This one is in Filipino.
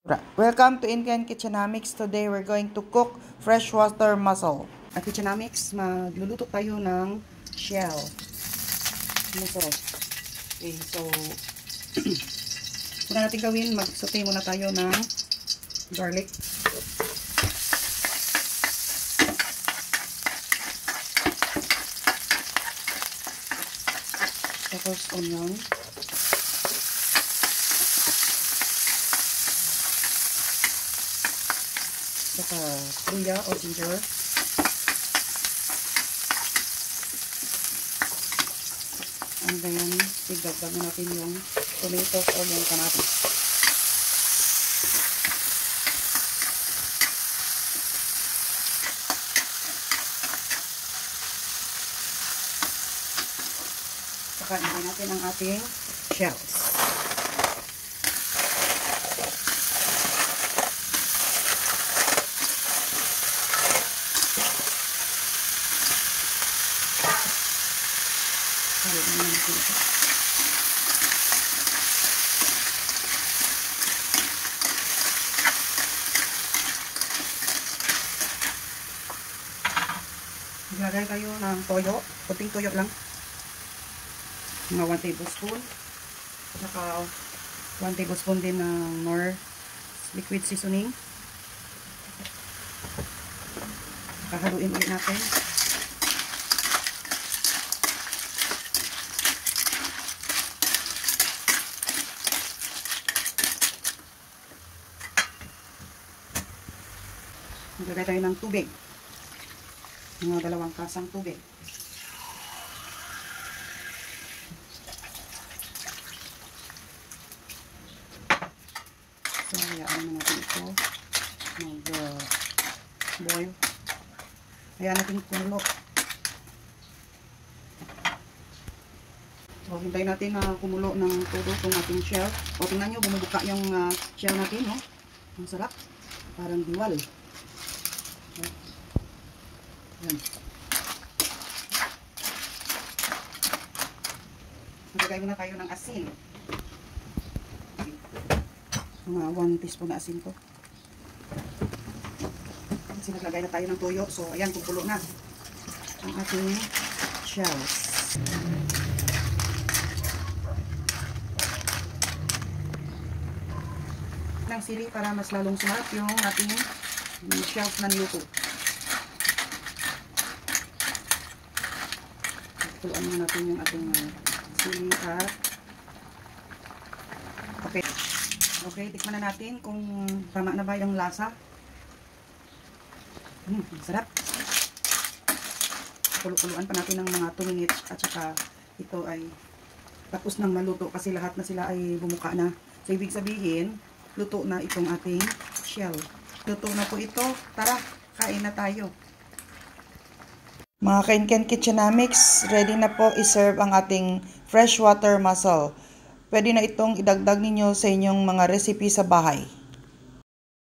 Welcome to Indian Kitchenomics. Today we're going to cook freshwater mussel. At Kitchenomics, magluluto tayo ng shell. Mussel. Okay, so muna natin gawin, mag-saute muna tayo ng garlic. Tapos onion. Saka luya o ginger. And then, igdagdag na natin yung tomatoes o yung kamatis. Saka ilagay natin ang ating shells. Maglagay kayo ng toyo, puting toyo lang, mga 1 tablespoon, saka 1 tablespoon din ng more liquid seasoning. Kahaluin ulit natin. Maglagay tayo ng tubig. Mga 2 kasang tubig. So, hayaan na natin ito mag-boil. Hayaan natin kumulo. So, hintayin natin na kumulo ng todo itong ating shell. O, tingnan nyo, bumubuka yung shell natin, no? Ang sarap. Parang diwal. Yan. Maglagay muna tayo ng asin. Mga 1 teaspoon na asin ko. Kasi naglagay na tayo ng toyo. So, ayan, kumukulo na ang ating shells. Ng sili para mas lalong sumarap yung ating shells na niluto. Tuluan muna natin yung ating sili at okay, tikman na natin kung tama na ba yung lasa. Sarap. Kuluan pa natin ng mga 2 minutes at saka ito ay tapos nang maluto kasi lahat na sila ay bumuka na. So, ibig sabihin, luto na itong ating shell. Luto na po ito. Tara, kain na tayo. Mga ka-Indian Kitchenomics, ready na po i-serve ang ating freshwater mussel. Pwede na itong idagdag ninyo sa inyong mga recipe sa bahay.